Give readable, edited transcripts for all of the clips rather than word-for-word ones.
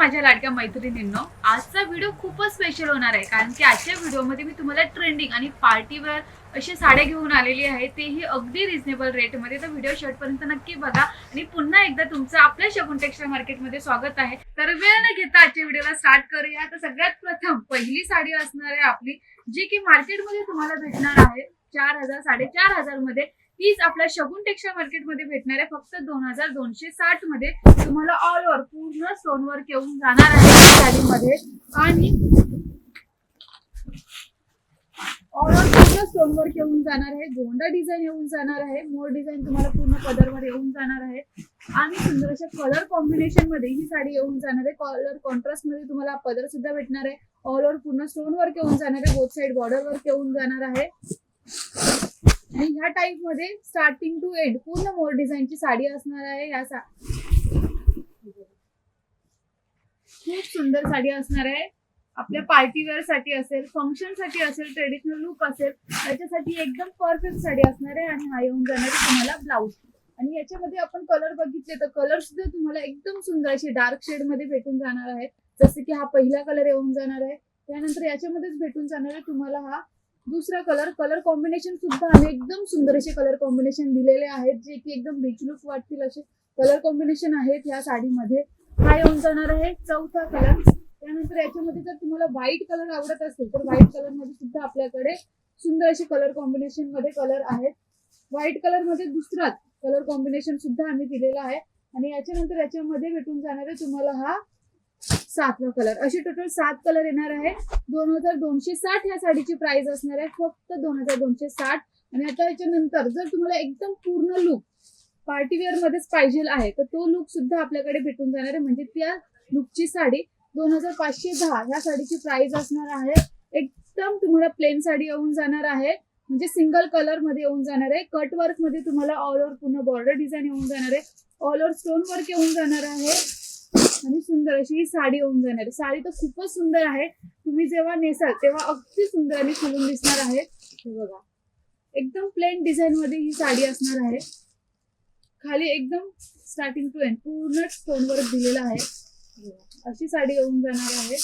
माझ्या लाडक्या मैत्रिणींनो, आजचा व्हिडिओ खूपच स्पेशल होणार आहे कारण की आजच्या व्हिडिओमध्ये मी तुम्हाला ट्रेंडिंग आणि पार्टीवेअर अशी साड्या घेऊन आलेली आहे, तेही अगदी रिझनेबल रेटमध्ये. तर व्हिडिओ शेवटपर्यंत नक्की बघा आणि पुन्हा एकदा तुमचं आपल्या शगुन टेक्सटाईल मार्केटमध्ये स्वागत आहे. तर वेळ न घेता आजच्या व्हिडिओला स्टार्ट करूया. तर सगळ्यात प्रथम पहिली साडी असणार आहे आपली, जी की मार्केटमध्ये तुम्हाला भेटणार आहे 4,000 4,500 मध्ये. तीच आपल्या शगुन टेक्सटाईल मार्केटमध्ये भेटणार आहे फक्त 2,260 मध्ये. तुम्हाला ऑल ओव्हर पूर्ण स्टोन वर्क येऊन जाणार आहे साडीमध्ये आणि ऑल ओव्हर पूर्ण स्टोन वर्क येऊन जाणार आहे. गोंडा डिझाईन येऊन जाणार आहे. मोर डिझाईन तुम्हाला पूर्ण पदरवर येऊन जाणार आहे आणि सुंदर अशा कलर कॉम्बिनेशन मध्ये ही साडी येऊन जाणार आहे. कलर कॉन्ट्रास्ट मध्ये तुम्हाला पदर सुद्धा भेटणार आहे. ऑल ओव्हर पूर्ण स्टोन वर्क येऊन जाणार आहे. बोथ साइड बॉर्डर वर्क येऊन जाणार आहे आणि ह्या टाइप मध्ये स्टार्टिंग टू एंड पूर्ण मोर डिझाईनची साडी असणार आहे. खूप सुंदर साडी असणार आहे. आपल्या पार्टीवेअर साठी असेल, फंक्शन साठी असेल, ट्रेडिशनल लुक असेल, त्याच्यासाठी एकदम परफेक्ट साडी असणार आहे. आणि हा येऊन जाणार आहे तुम्हाला ब्लाउज. आणि याच्यामध्ये आपण कलर बघितले तर कलर सुद्धा तुम्हाला एकदम सुंदर असे डार्क शेड मध्ये भेटून जाणार आहे. जसे की हा पहिला कलर येऊन जाणार आहे. त्यानंतर याच्यामध्येच भेटून जाणार आहे तुम्हाला हा दुसरा कलर. कलर कॉम्बिनेशन सुद्धा आम्ही एकदम सुंदर असे कलर कॉम्बिनेशन दिलेले आहेत, जे की एकदम रिच लुक वाटतील असे कलर कॉम्बिनेशन आहेत या साडीमध्ये. हा येऊन जाणार आहे चौथा कलर. त्यानंतर याच्यामध्ये जर तुम्हाला व्हाईट कलर आवडत असेल तर व्हाईट कलर मध्ये सुद्धा आपल्याकडे सुंदर असे कलर कॉम्बिनेशन मध्ये कलर आहेत. व्हाईट कलर मध्ये दुसराच कलर कॉम्बिनेशन सुद्धा आम्ही दिलेला आहे. आणि याच्यानंतर याच्यामध्ये भेटून जाणार आहे तुम्हाला हा 7वा कलर. असे टोटल 7 कलर येणार आहे. 2,260 ह्या साडीची प्राइस असणार आहे फक्त 2,260. आणि आता याच्यानंतर जर तुम्हाला एकदम पूर्ण लुक पार्टीवेअर मध्येच पाहिजे आहे तर तो लुक सुद्धा आपल्याकडे भेटून जाणार आहे. म्हणजे त्या लुकची साडी 2,510 ह्या साडीची प्राइस असणार आहे. एकदम तुम्हाला प्लेन साडी येऊन जाणार आहे, म्हणजे सिंगल कलर मध्ये येऊन जाणार आहे. कट वर्क मध्ये तुम्हाला ऑल ओव्हर पूर्ण बॉर्डर डिझाईन येऊन जाणार आहे. ऑल ओव्हर स्टोन वर्क येऊन जाणार आहे आणि सुंदर अशी ही साडी येऊन जाणार आहे. साडी तर खूपच सुंदर आहे. तुम्ही जेव्हा नेसाल तेव्हा अगदी सुंदर आणि खुलून दिसणार आहे. हे बघा, एकदम प्लेन डिझाईन मध्ये ही साडी असणार आहे. खाली एकदम स्टार्टिंग टू एंड पूर्ण स्टोन वर्क दिलेला आहे. अशी साडी येऊन जाणार आहे.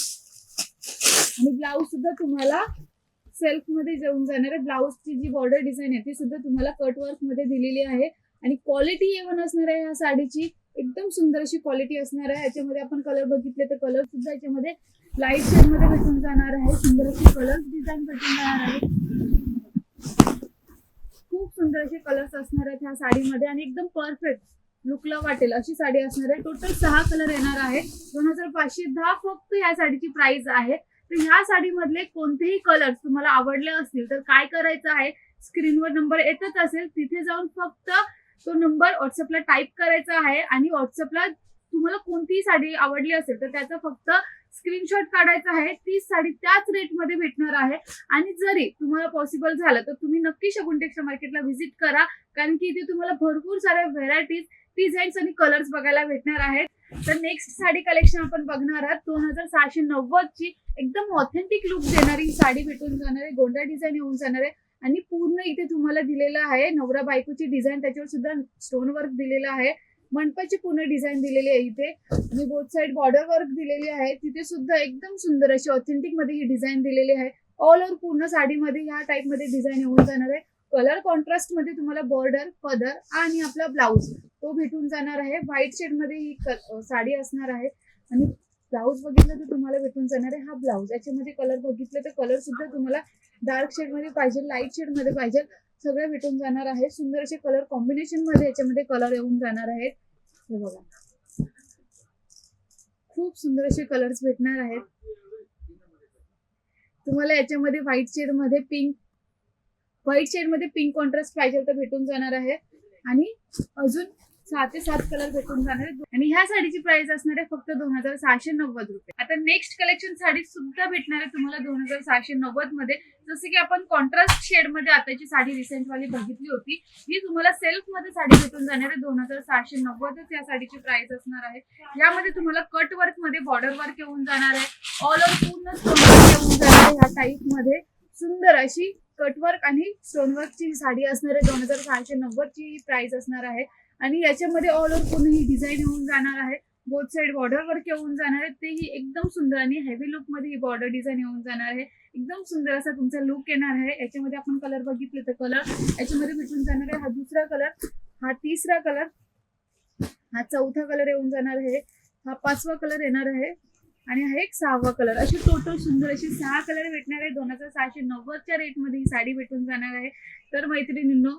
आणि ब्लाउज सुद्धा तुम्हाला सेल्फ मध्ये येऊन जाणार आहे. ब्लाउजची जी बॉर्डर डिझाईन आहे ती सुद्धा तुम्हाला कट वर्क मध्ये दिलेली आहे. आणि क्वालिटी येऊन असणार आहे ह्या साडीची एकदम सुंदर अशी क्वालिटी असणार आहे. याच्यामध्ये आपण कलर बघितले तर कलर सुद्धा याच्यामध्ये लाईट शेड मध्ये भेटून जाणार आहे. सुंदर अशी कलर डिझाईन भेटून जाणार आहे. खूप सुंदर असे कलर्स असणार आहेत ह्या साडीमध्ये आणि एकदम परफेक्ट लुकला वाटेल अशी साडी असणार आहे. टोटल 6 कलर येणार आहे. 2,510 फक्त ह्या साडीची प्राइस आहे. तर ह्या साडीमधले कोणतेही कलर्स तुम्हाला आवडले असतील तर काय करायचं आहे, स्क्रीनवर नंबर येतच असेल तिथे जाऊन फक्त तो नंबर व्हॉट्सअपला टाईप करायचा आहे आणि व्हॉट्सअपला तुम्हाला कोणतीही साडी आवडली असेल तर त्याचा फक्त स्क्रीनशॉट काढायचा आहे. ती साडी त्याच रेटमध्ये भेटणार आहे. आणि जरी तुम्हाला पॉसिबल झालं तर तुम्ही नक्की शगुन टेक्सटाईल मार्केटला व्हिजिट करा, कारण की इथे तुम्हाला भरपूर साऱ्या व्हेरायटीज, डिझाईन्स आणि कलर्स बघायला भेटणार आहेत. तर नेक्स्ट साडी कलेक्शन आपण बघणार आहात 2,690 ची एकदम ऑथेंटिक लुक देणारी साडी भेटून जाणार आहे. गोंडा डिझाईन येऊन जाणार आहे आणि पूर्ण इथे तुम्हाला दिलेलं आहे नवरा बायकोची डिझाईन, त्याच्यावर सुद्धा स्टोन वर्क दिलेलं आहे. मंडपाची पूर्ण डिझाईन दिलेली आहे इथे आणि बोथ साइड बॉर्डर वर्क दिलेली आहे. तिथे सुद्धा एकदम सुंदर अशी ऑथेंटिक मध्ये ही डिझाईन दिलेली आहे. ऑल ओव्हर पूर्ण साडीमध्ये ह्या टाइप मध्ये डिझाईन येऊन जाणार आहे. कलर कॉन्ट्रास्ट मध्ये तुम्हाला बॉर्डर, पदर आणि आपला ब्लाउज तो भेटून जाणार आहे. व्हाईट शेड मध्ये ही साडी असणार आहे. आणि ब्लाउज बघितलं तर तुम्हाला भेटून जाणार आहे हा ब्लाउज. याच्यामध्ये कलर बघितलं तर कलर सुद्धा तुम्हाला डार्क शेड मध्ये पाहिजे, लाईट शेड मध्ये पाहिजे, सगळे भेटून जाणार आहे. सुंदर असे कलर कॉम्बिनेशन मध्ये याच्यामध्ये कलर येऊन जाणार आहेत. हे बघा, खूप सुंदर असे कलर्स भेटणार आहेत तुम्हाला. याच्यामध्ये व्हाईट शेड मध्ये पिंक कॉन्ट्रास्ट पाहिजे तर भेटून जाणार आहे. आणि अजून 6 ते 7 कलर भेटून जाणार आहे. आणि ह्या साडीची प्राइस असणार आहे फक्त 2,690 रुपये. आता नेक्स्ट कलेक्शन साडी सुद्धा भेटणार आहे तुम्हाला 2,690 मध्ये. जसे की आपण कॉन्ट्रास्ट शेड मध्ये आताची साडी रिसेंट वाली बघितली होती, ही तुम्हाला सेल्फ मध्ये साडी भेटून जाणार आहे. 2,690 या साडीची प्राइस असणार आहे. यामध्ये तुम्हाला कट वर्क मध्ये बॉर्डर वर्क येऊन जाणार आहे. ऑल ओव्हर पूर्ण स्टोन वर्क येऊन जाणार आहे. ह्या टाइप मध्ये सुंदर अशी कटवर्क आणि स्टोनवर्कची साडी असणार आहे. 2,690 ची प्राइस असणार आहे. आणि याच्यामध्ये ऑल ओव्हर पूर्ण ही डिझाईन येऊन जाणार आहे. बोथ साइड बॉर्डर वर्क येऊन जाणार आहे, तेही एकदम सुंदर आणि हेवी लुक मध्ये ही बॉर्डर डिझाईन येऊन जाणार आहे. एकदम सुंदर असा तुमचा लुक येणार आहे. याच्यामध्ये आपण कलर बघितले तर कलर याच्यामध्ये भेटून जाणार आहे. हा दुसरा कलर, हा तिसरा कलर, हा चौथा कलर येऊन जाणार आहे, हा पाचवा कलर येणार आहे आणि हा एक सहावा कलर. असे टोटल सुंदर असे 6 कलर भेटणार आहे. 2690च्या रेटमध्ये ही साडी भेटून जाणार आहे. तर मैत्रिणींनो,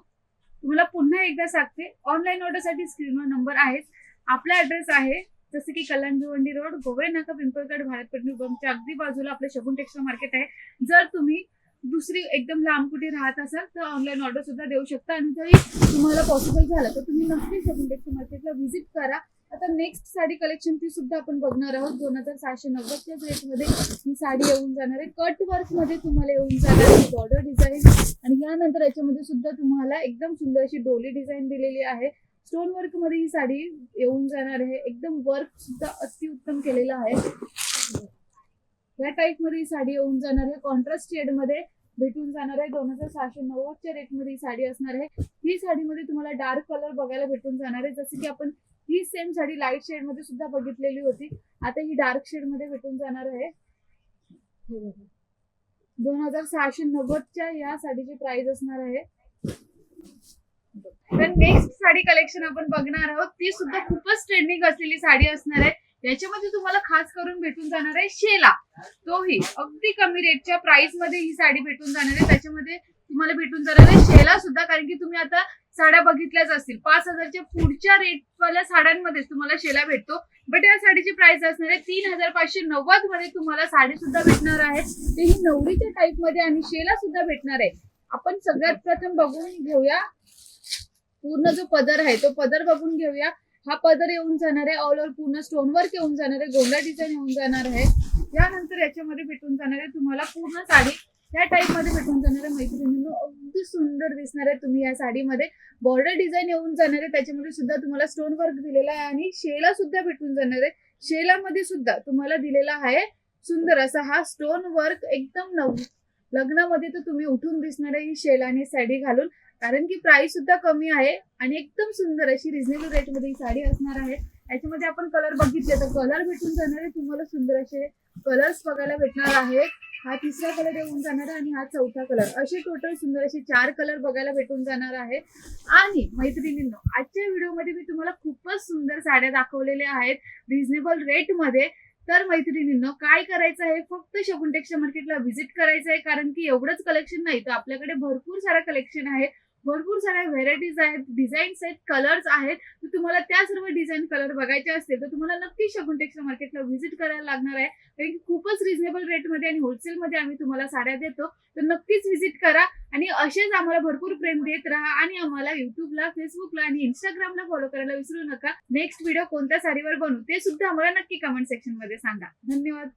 तुम्हाला पुन्हा एकदा सांगते, ऑनलाईन ऑर्डरसाठी स्क्रीनवर नंबर आहे. आपला ऍड्रेस आहे जसे की कल्याण भिवंडी रोड, गोगळे नाका, पिंपळगड, भारत पेट्रोल पंपच्या अगदी बाजूला आपलं शगुन टेक्सटाईल मार्केट आहे. जर तुम्ही दुसरी एकदम लांब कुठे राहत असाल तर ऑनलाईन ऑर्डर सुद्धा देऊ शकता आणि जरी तुम्हाला पॉसिबल झालं तर तुम्ही नक्की शगुन टेक्सटाईल मार्केटला व्हिजिट करा. आता नेक्स्ट साडी कलेक्शन ती सुद्धा आपण बघणार आहोत. 2690च्या रेटमध्ये ही साडी येऊन जाणार आहे. कट वर्क मध्ये तुम्हाला येऊन जाणार आहे बॉर्डर डिझाईन आणि यानंतर याच्यामध्ये सुद्धा तुम्हाला एकदम सुंदर अशी डोली डिझाईन दिलेली आहे. स्टोन वर्क मध्ये ही साडी येऊन जाणार आहे. एकदम वर्क सुद्धा अतिउत्तम केलेलं आहे. या टाईप मध्ये ही साडी येऊन जाणार आहे. कॉन्ट्रास्ट शेड मध्ये भेटून जाणार आहे. 2690च्या रेट मध्ये ही साडी असणार आहे. ही साडीमध्ये तुम्हाला डार्क कलर बघायला भेटून जाणार आहे. जसे की आपण ही सेम साडी लाईट शेड मध्ये सुद्धा बघितलेली होती, आता ही डार्क शेड मध्ये भेटून जाणार आहे. 2690च्या या साडीची प्राइस असणार आहे. तर नेक्स्ट साडी कलेक्शन आपण बघणार आहोत. ती सुद्धा खूपच ट्रेंडिंग असलेली साडी असणार आहे. याच्यामध्ये तुम्हाला खास करून भेटून जाणार आहे शेला, तोही अगदी कमी रेटच्या प्राइस मध्ये ही साडी भेटून जाणार आहे. त्याच्यामध्ये तुम्हाला भेटून जाणार आहे शेला सुद्धा, कारण की तुम्ही आता साड्या बघितल्याच असतील 5000च्या पुढच्या रेटवाल्या साड्यांमध्ये तुम्हाला शेला भेटतो. बट या साडीची प्राइस असणार आहे 3590 मध्ये तुम्हाला साडी सुद्धा भेटणार आहे. तेही नवरीच्या टाईप मध्ये आणि शेला सुद्धा भेटणार आहे. आपण सगळ्यात प्रथम बघून घेऊया पूर्ण जो पदर आहे तो पदर बघून घेऊया. हा पदर येऊन जाणार आहे ऑल ओव्हर पूर्ण स्टोन वर्क येऊन जाणार आहे, गोंडा डिझाईन येऊन जाणार आहे. यानंतर याच्यामध्ये भेटून जाणार आहे तुम्हाला पूर्ण साडी या टाईप मध्ये भेटून जाणार आहे. मैत्रिणींनो, अगदी सुंदर दिसणार आहे तुम्ही या साडीमध्ये. बॉर्डर डिझाईन येऊन जाणार आहे, त्याच्यामध्ये सुद्धा तुम्हाला स्टोन वर्क दिलेला आहे आणि शेला सुद्धा भेटून जाणार आहे. शेलामध्ये सुद्धा तुम्हाला दिलेला आहे सुंदर असा हा स्टोन वर्क. एकदम लग्नामध्ये तर तुम्ही उठून दिसणार आहे ही शेलाने साडी घालून, कारण की प्राइस सुद्धा कमी आहे आणि एकदम सुंदर अशी रिझनेबल रेट मध्ये ही साडी असणार आहे. याच्यामध्ये आपण कलर बघितले तर कलर भेटून जाणार आहे तुम्हाला. सुंदर असे कलर्स बघायला भेटणार आहे. हा तिसरा कलर येऊन जाणार आहे आणि हा चौथा कलर. असे टोटल सुंदर असे 4 कलर बघायला भेटून जाणार आहे. आणि मैत्रिणींनो, आजच्या व्हिडिओमध्ये मी तुम्हाला खूपच सुंदर साड्या दाखवलेल्या आहेत रिझनेबल रेट मध्ये. तर मैत्रिणींनो, काय करायचं आहे, फक्त शगुन टेक्सटाईल मार्केटला व्हिजिट करायचं आहे, कारण की एवढंच कलेक्शन नाही तर आपल्याकडे भरपूर सारं कलेक्शन आहे. भरपूर साऱ्या व्हेरायटीज आहेत, डिझाईन्स आहेत, कलर्स आहेत. तर तुम्हाला त्या सर्व डिझाईन कलर बघायचे असतील तर तुम्हाला नक्की शगुन टेक्सटाईल मार्केटला व्हिजिट करायला लागणार आहे, कारण की खूपच रिझनेबल रेटमध्ये आणि होलसेलमध्ये आम्ही तुम्हाला साड्या देतो. तर नक्कीच व्हिजिट करा आणि असेच आम्हाला भरपूर प्रेम देत राहा आणि आम्हाला युट्यूबला, फेसबुकला आणि इंस्टाग्रामला फॉलो करायला विसरू नका. नेक्स्ट व्हिडिओ कोणत्या साडीवर बनवू ते सुद्धा आम्हाला नक्की कमेंट सेक्शन मध्ये सांगा. धन्यवाद.